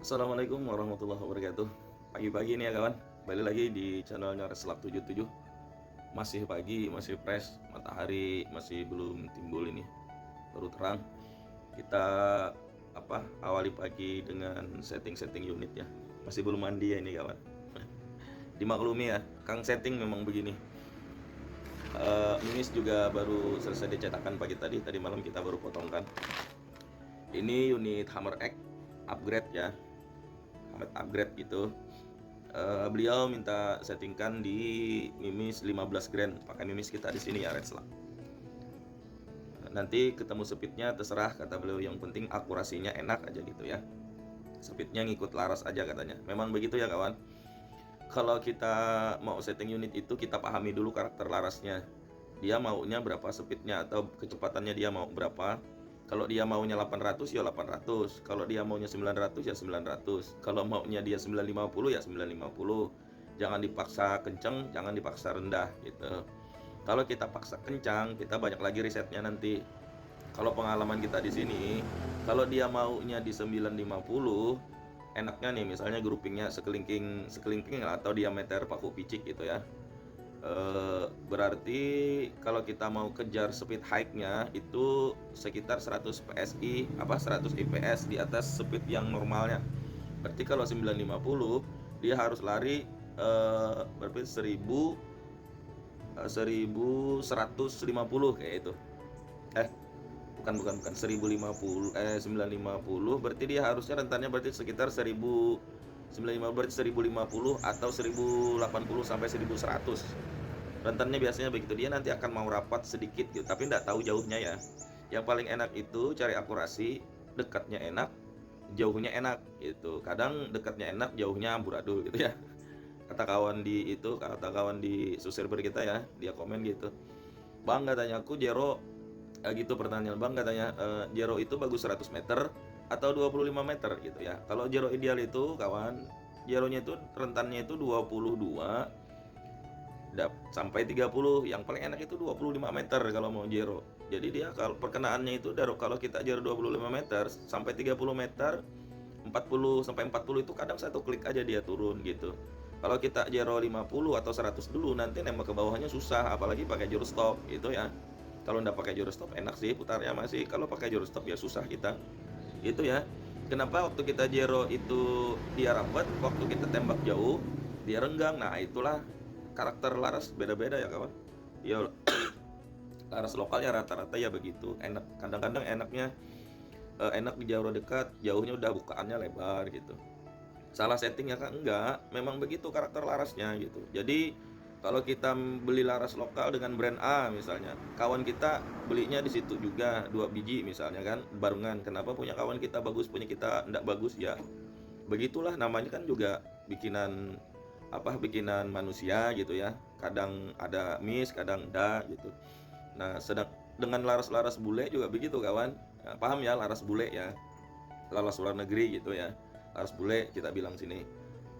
Assalamualaikum warahmatullahi wabarakatuh. Pagi-pagi nih ya kawan, balik lagi di channelnya Reslap77. Masih pagi, masih fresh, matahari masih belum timbul ini, baru terang. Kita awali pagi dengan setting-setting unit ya. Masih belum mandi ya ini kawan. Dimaklumi ya, Kang setting memang begini. Mimis juga baru selesai dicetakan pagi tadi malam kita baru potongkan. Ini unit Hammer X upgrade ya, upgrade gitu. Beliau minta settingkan di mimis 15 grand, pakai mimis kita di sini ya, Redslab. Nanti ketemu speednya terserah kata beliau, yang penting akurasinya enak aja gitu ya. Speednya ngikut laras aja katanya. Memang begitu ya kawan. Kalau kita mau setting unit itu kita pahami dulu karakter larasnya. Dia maunya berapa speednya atau kecepatannya dia mau berapa. Kalau dia maunya 800 ya 800, kalau dia maunya 900 ya 900, kalau maunya dia 950 ya 950. Jangan dipaksa kenceng, jangan dipaksa rendah gitu. Kalau kita paksa kencang, kita banyak lagi risetnya nanti. Kalau pengalaman kita di sini, kalau dia maunya di 950, enaknya nih misalnya groupingnya sekelingking atau diameter paku picik gitu ya. Berarti kalau kita mau kejar speed high-nya itu sekitar 100 PSI 100 IPS di atas speed yang normalnya. Berarti kalau 950 dia harus lari berarti 1150 kayak itu. Bukan 1050 950, berarti dia harusnya rentannya berarti sekitar 1095, berarti 1050 atau 1080 sampai 1100. Rentannya biasanya begitu. Dia nanti akan mau rapat sedikit gitu, tapi tidak tahu jauhnya ya. Yang paling enak itu cari akurasi, dekatnya enak, jauhnya enak gitu. Kadang dekatnya enak, jauhnya amburadul gitu ya. Kata kawan di subscriber kita ya, dia komen gitu. Bang, katanya aku Jero gitu, pertanyaan Bang katanya, Jero itu bagus 100 meter atau 25 meter gitu ya. Kalau Jero ideal itu kawan, Jeronya itu rentannya itu 22 sampai 30. Yang paling enak itu 25 meter kalau mau Jero. Jadi dia kalau perkenaannya itu kalau kita Jero 25 meter sampai 30 meter, 40 sampai 40 itu kadang satu klik aja dia turun gitu. Kalau kita Jero 50 atau 100 dulu, nanti nembak ke bawahnya susah, apalagi pakai jurus stop gitu ya. Kalau nggak pakai jurus stop enak sih putarnya masih, kalau pakai jurus stop ya susah kita gitu ya. Kenapa waktu kita Jero itu dia rapat, waktu kita tembak jauh dia renggang. Nah itulah karakter laras beda-beda ya kawan ya. Laras lokalnya rata-rata ya begitu, enak. Kadang-kadang enaknya enak di jauh dekat, jauhnya udah bukaannya lebar gitu. Salah setting ya kan? Enggak, memang begitu karakter larasnya gitu. Jadi kalau kita beli laras lokal dengan brand A misalnya, kawan kita belinya di situ juga 2 biji misalnya kan, barengan. Kenapa punya kawan kita bagus, punya kita enggak bagus ya? Begitulah namanya kan juga bikinan manusia gitu ya. Kadang ada miss, kadang enggak gitu. Nah, sedang dengan laras-laras bule juga begitu kawan. Nah, paham ya laras bule ya, laras luar negeri gitu ya, laras bule kita bilang sini.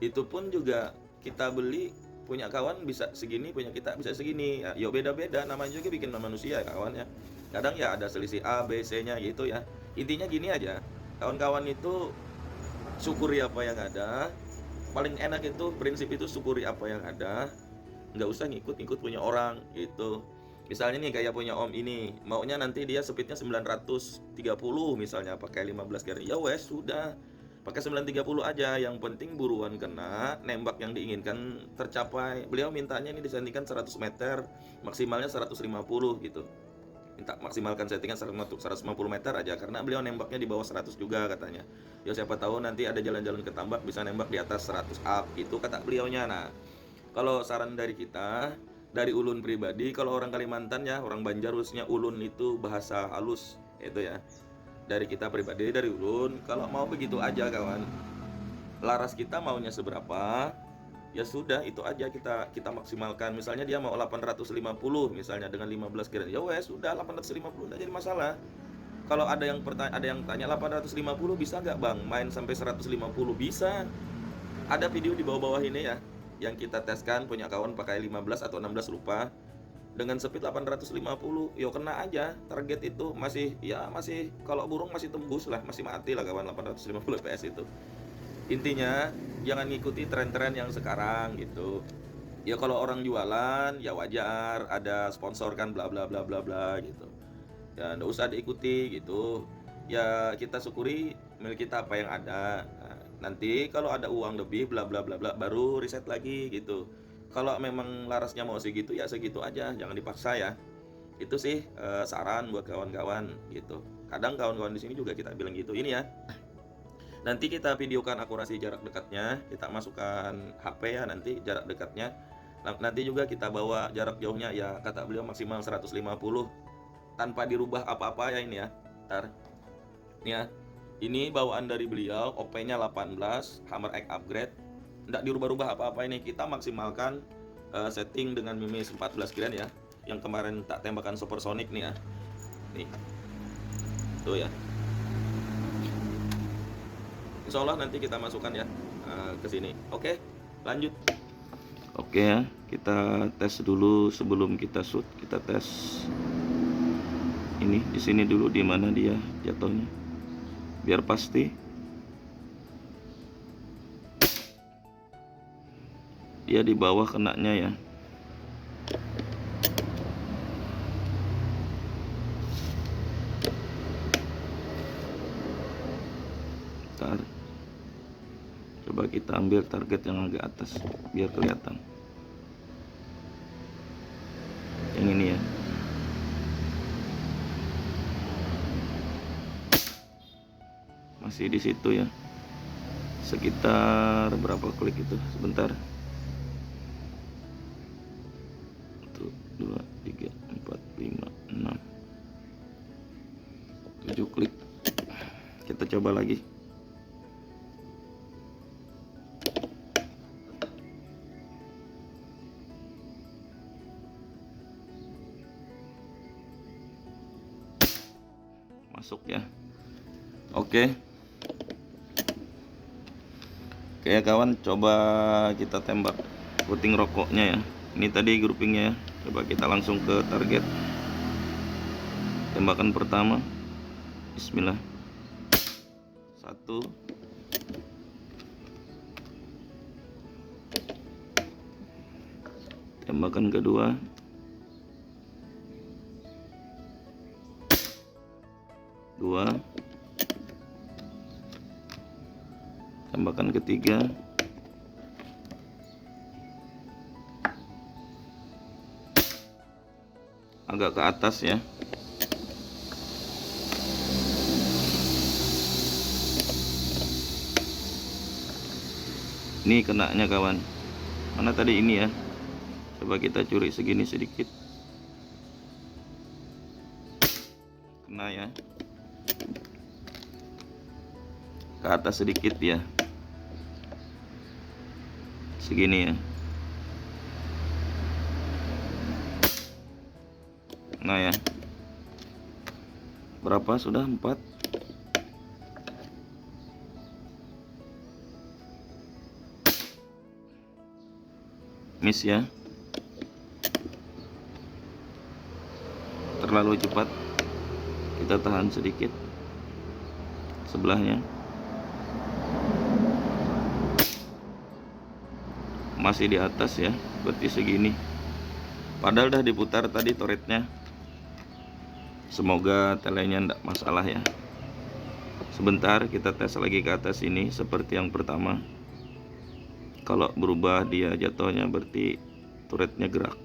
Itu pun juga kita beli, punya kawan bisa segini, punya kita bisa segini ya. Yo beda-beda, namanya juga bikin manusia ya kawan ya. Kadang ya ada selisih A, B, C-nya gitu ya. Intinya gini aja, kawan-kawan itu syukuri apa yang ada. Paling enak itu prinsip itu, syukuri apa yang ada, nggak usah ngikut-ngikut punya orang gitu. Misalnya nih kayak punya om ini, maunya nanti dia speednya 930 misalnya, pakai 15 garis. Ya wes sudah, pakai 930 aja. Yang penting buruan kena, nembak yang diinginkan tercapai. Beliau mintanya ini disettingkan 100 meter, maksimalnya 150 gitu. Minta maksimalkan settingan 150 meter aja, karena beliau nembaknya di bawah 100 juga katanya. Ya siapa tahu nanti ada jalan-jalan ke tambak bisa nembak di atas 100 up gitu kata beliaunya. Nah, kalau saran dari kita, dari ulun pribadi, kalau orang Kalimantan ya, orang Banjar khususnya, ulun itu bahasa halus itu ya. Dari kita pribadi, dari ulun, kalau mau begitu aja kawan. Laras kita maunya seberapa, ya sudah itu aja kita maksimalkan. Misalnya dia mau 850 misalnya dengan 15 kira, ya wes sudah 850, enggak jadi masalah. Kalau ada yang tanya 850 bisa nggak bang main sampai 150, bisa. Ada video di bawah-bawah ini ya, yang kita teskan, punya kawan pakai 15 atau 16 lupa, dengan speed 850, yo kena aja target itu. Masih kalau burung masih tembus lah, masih mati lah kawan 850 PS itu. Intinya jangan ngikuti tren-tren yang sekarang gitu. Ya kalau orang jualan ya wajar, ada sponsor kan bla bla bla bla bla gitu. Ya nggak usah diikuti gitu. Ya kita syukuri milik kita apa yang ada. Nah, nanti kalau ada uang lebih bla bla bla bla baru riset lagi gitu. Kalau memang larasnya mau segitu ya segitu aja, jangan dipaksa ya. Itu sih saran buat kawan-kawan gitu. Kadang kawan-kawan di sini juga kita bilang gitu. Ini ya, nanti kita videokan akurasi jarak dekatnya, kita masukkan HP ya nanti jarak dekatnya. Nanti juga kita bawa jarak jauhnya ya, kata beliau maksimal 150 tanpa dirubah apa-apa ya ini ya. Ntar ini ya. Ini bawaan dari beliau, OP-nya 18, Hammer X upgrade. Nggak dirubah-rubah apa-apa ini, kita maksimalkan setting dengan mimis 14 grand ya. Yang kemarin tak tembakan supersonic nih ya. Nih. Tuh ya. Insya Allah nanti kita masukkan ya ke sini. Oke, lanjut. Oke ya, kita tes dulu sebelum kita shoot. Kita tes ini di sini dulu, di mana dia jatuhnya, biar pasti. Dia di bawah kenanya ya. Ntar coba kita ambil target yang agak atas biar kelihatan. Yang ini ya. Masih di situ ya. Sekitar berapa klik itu? Sebentar. 1, 2, 3, 4, 5, 6, 7 klik. Kita coba lagi. Masuk ya. Oke ya kawan, coba kita tembak puting rokoknya ya. Ini tadi groupingnya ya. Coba kita langsung ke target. Tembakan pertama. Bismillah. 1. Tembakan kedua. 2. Tembakan ketiga. Agak ke atas ya. Ini kenanya kawan. Mana tadi ini ya. Coba kita curi segini sedikit. Kena ya. Ke atas sedikit ya. Segini ya. Nah ya. Berapa sudah? 4. Miss ya. Terlalu cepat. Kita tahan sedikit. Sebelahnya. Masih di atas ya, berarti segini. Padahal udah diputar tadi turretnya. Semoga telenya enggak masalah ya. Sebentar kita tes lagi ke atas ini seperti yang pertama. Kalau berubah dia jatuhnya berarti turretnya gerak.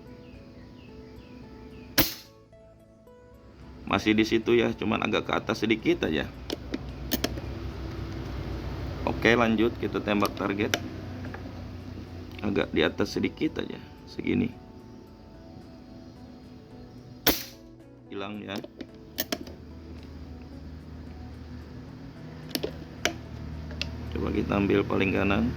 Masih di situ ya, cuman agak ke atas sedikit aja. Oke, lanjut kita tembak target. Agak di atas sedikit aja, segini. Hilang ya. Coba kita ambil paling kanan.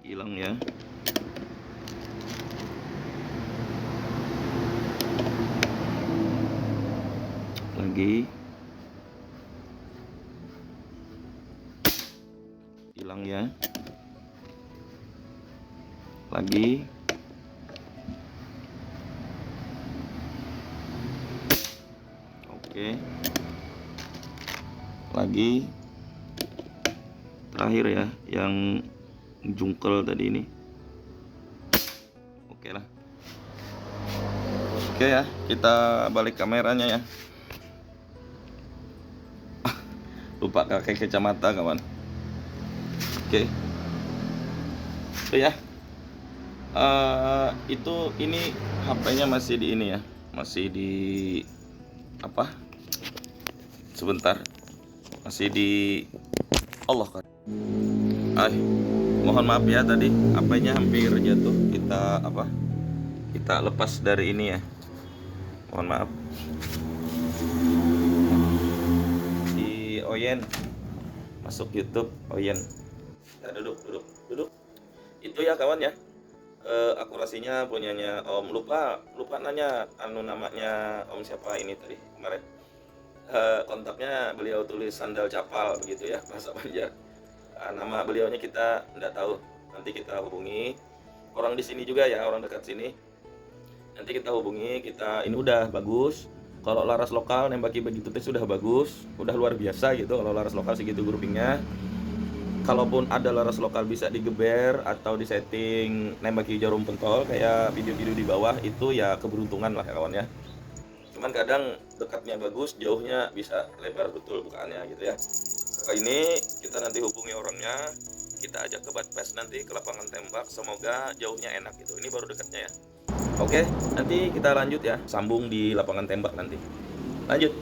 Hilang ya. Lagi. Hilang ya. Lagi. Oke. lagi. Terakhir ya, yang jungkel tadi ini. Oke lah. Oke ya, kita balik kameranya ya. Lupa pakai kacamata kawan. Oke. Itu ya. Ini HP-nya masih di ini ya. Masih di apa? Sebentar. Masih di Allah kan. Mohon maaf ya tadi HP-nya hampir jatuh. Kita lepas dari ini ya. Mohon maaf. Di Oyen masuk YouTube Oyen. Nah, duduk. Itu ya kawan ya. Akurasinya punyanya Om. Lupa nanya namanya Om siapa ini tadi kemarin. Kontaknya beliau tulis sandal capal begitu ya, bahasa Banjar. Nama beliaunya kita tidak tahu. Nanti kita hubungi orang di sini juga ya, orang dekat sini. Nanti kita hubungi, ini udah bagus. Kalau laras lokal nembaki begitu teh sudah bagus, udah luar biasa gitu. Kalau laras lokal segitu groupingnya. Kalaupun ada laras lokal bisa digeber atau disetting nembaki jarum pentol kayak video-video di bawah, itu ya keberuntungan lah ya kawan ya. Cuman kadang dekatnya bagus, jauhnya bisa lebar betul bukaannya gitu ya. Ini kita nanti hubungi orangnya, kita ajak ke Batpes nanti ke lapangan tembak, semoga jauhnya enak gitu. Ini baru dekatnya ya. Oke, nanti kita lanjut ya, sambung di lapangan tembak nanti. Lanjut.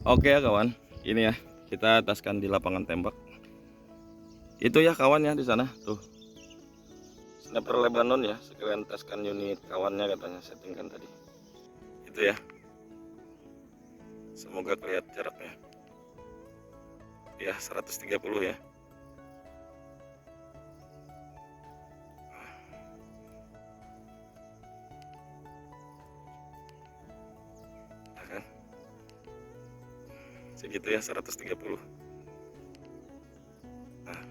Oke ya kawan, ini ya kita taskan di lapangan tembak. Itu ya kawan ya di sana tuh. Sniper Lebanon ya, sekalian taskan unit kawannya katanya settingkan tadi. Itu ya. Semoga kelihatan jaraknya. Ya 130 ya. Nah, kan? Segitu ya 130. Nah.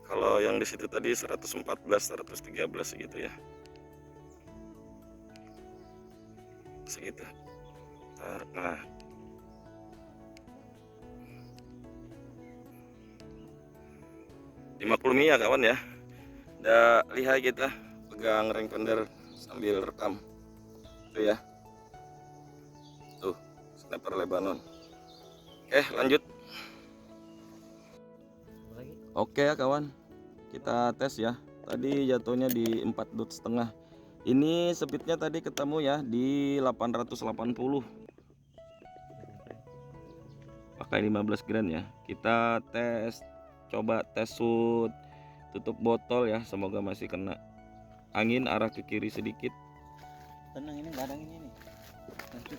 Kalau yang di situ tadi 114, 113 segitu ya. Segitu. Nah. Di Maklumi ya kawan ya. Udah lihat kita pegang range sambil rekam. Tuh ya. Tuh, sniper Lebanon. Oke, lanjut. Oke ya kawan. Kita tes ya. Tadi jatuhnya di 4,5 dot. Ini speednya tadi ketemu ya di 880. Pakai 15 grand ya. Kita coba tes shoot tutup botol ya. Semoga masih kena angin arah ke kiri sedikit. Tenang, ini nggak ada angin ini. Nanti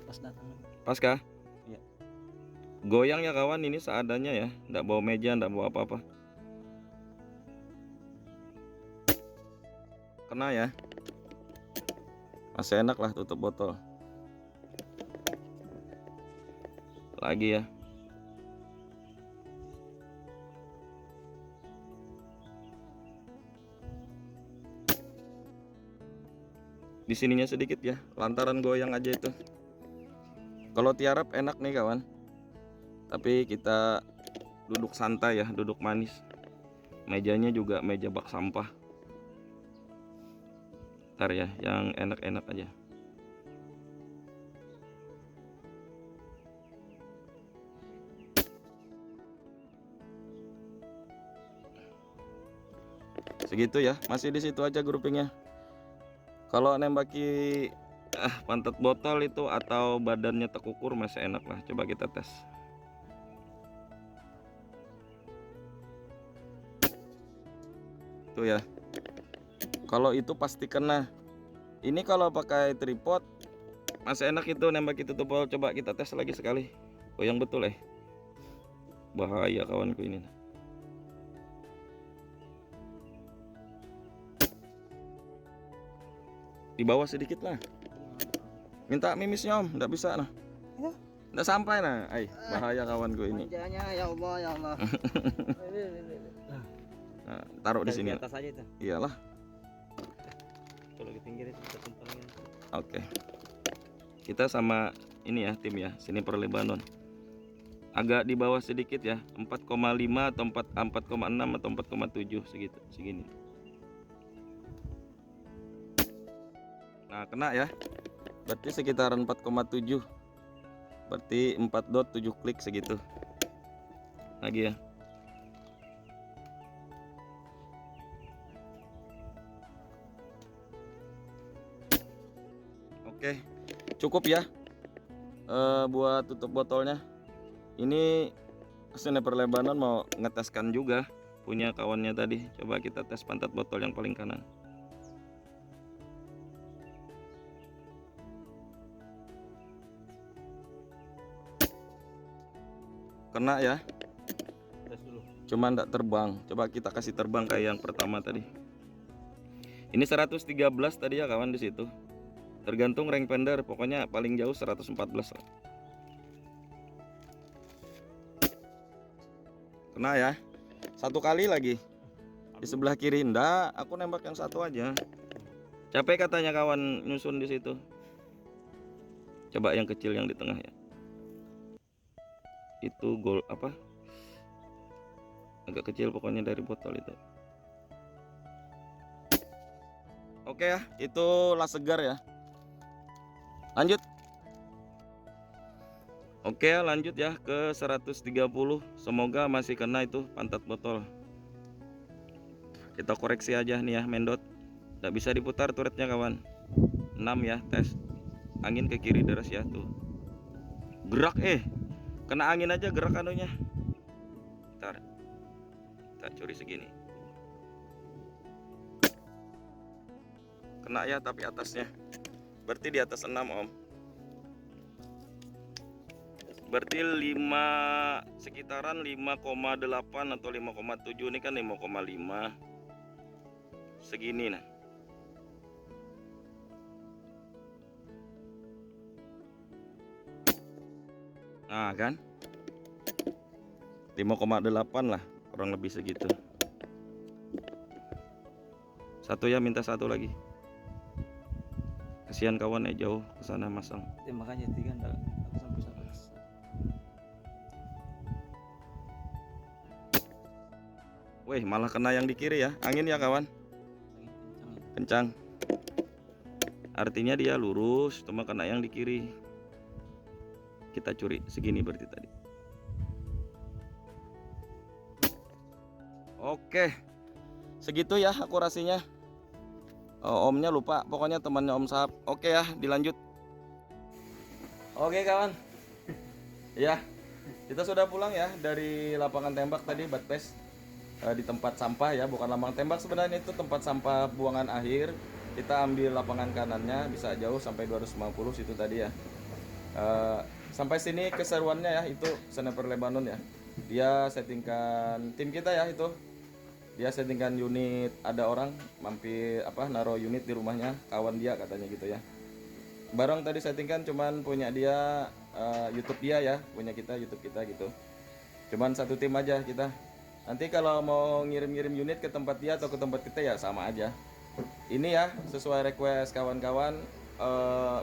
pas datang. Pas kah? Iya. Goyang ya kawan, ini seadanya ya. Nggak bawa meja, nggak bawa apa-apa. Kena ya. Masih enak lah tutup botol. Lagi ya. Di sininya sedikit ya, lantaran goyang aja itu. Kalau tiarap enak nih kawan. Tapi kita duduk santai ya, duduk manis. Mejanya juga meja bak sampah. Ntar ya, yang enak-enak aja. Segitu ya, masih di situ aja groupingnya. Kalau nembaki pantat botol itu atau badannya tekukur masih enak lah. Coba kita tes. Tuh ya. Kalau itu pasti kena. Ini kalau pakai tripod masih enak itu nembak itu tuh. Coba kita tes lagi sekali. Oh yang betul bahaya kawanku ini. Di bawah sedikit lah. Minta mimisnya om, nggak bisa nah. Nggak sampai nah. Bahaya kawanku ini. Manjanya ya Allah ya Allah. Nah, taruh di sini. Atas aja itu. Iyalah. Kalau ke pinggir itu kita tumpangin. Oke. Kita sama ini ya tim ya, Sniper Lebanon. Agak di bawah sedikit ya, 4,5 atau 4,6 atau 4,7 segitu, segini. Nah, kena ya. Berarti sekitaran 4,7. Berarti 4 dot 7 klik segitu. Lagi ya. Oke, cukup ya buat tutup botolnya. Ini Sniper Lebanon mau ngeteskan juga punya kawannya tadi. Coba kita tes pantat botol yang paling kanan. Kena ya, Tes dulu. cuman enggak terbang. Coba kita kasih terbang kayak yang pertama tadi. Ini 113 tadi ya kawan di situ. Tergantung range pender, pokoknya paling jauh 114 lah. Kena ya. Satu kali lagi. Di sebelah kiri enggak, aku nembak yang satu aja. Capek katanya kawan nyusun di situ. Coba yang kecil yang di tengah ya. Itu gol apa? Agak kecil pokoknya dari botol itu. Oke ya, itu las segar ya. Lanjut. Oke, lanjut ya ke 130. Semoga masih kena itu pantat botol. Kita koreksi aja nih ya, mendot. Nggak bisa diputar turretnya kawan. 6 ya, tes. Angin ke kiri deras ya tuh. Gerak kena angin aja gerak anunya. Ntar. Kita curi segini. Kena ya tapi atasnya. Berarti di atas 6 om. Berarti 5 sekitaran 5,8 atau 5,7. Ini kan 5,5. Segini nah. Nah kan 5,8 lah, kurang lebih segitu. Satu ya, minta satu lagi. Kasihan kawan ya jauh ke sana masang. Makanya tiga enggak sampai sana. Wih, malah kena yang di kiri ya. Angin ya kawan. Kencang. Artinya dia lurus, cuma kena yang di kiri. Kita curi segini berarti tadi. Oke. Segitu ya akurasinya. Omnya lupa, pokoknya temannya Om Sahab. Oke ya, dilanjut. Oke kawan. Ya, kita sudah pulang ya dari lapangan tembak tadi Batpes. Di tempat sampah ya, bukan lapangan tembak sebenarnya, itu tempat sampah buangan akhir. Kita ambil lapangan kanannya, bisa jauh sampai 250 situ tadi ya. Sampai sini keseruannya ya, itu Sniper Lebanon ya. Dia settingkan tim kita ya itu. Dia settingkan unit, ada orang mampir naruh unit di rumahnya, kawan dia katanya gitu ya. Barang tadi settingkan cuman punya dia, YouTube dia ya, punya kita YouTube kita gitu. Cuman satu tim aja kita. Nanti kalau mau ngirim-ngirim unit ke tempat dia atau ke tempat kita ya sama aja. Ini ya sesuai request kawan-kawan,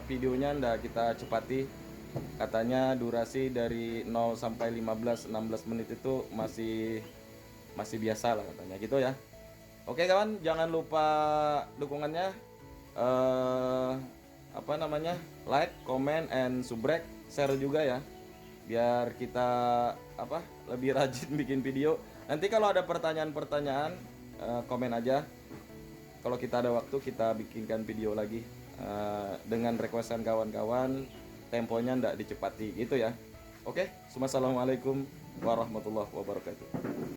videonya ndak kita cepati. Katanya durasi dari 0 sampai 15-16 menit itu masih biasa lah katanya gitu ya. Oke kawan, jangan lupa dukungannya, like, comment, and subrek, share juga ya, biar kita lebih rajin bikin video. Nanti kalau ada pertanyaan-pertanyaan, komen aja. Kalau kita ada waktu kita bikinkan video lagi dengan requestan kawan-kawan, temponya ndak dicepati gitu ya. Oke, assalamualaikum warahmatullahi wabarakatuh.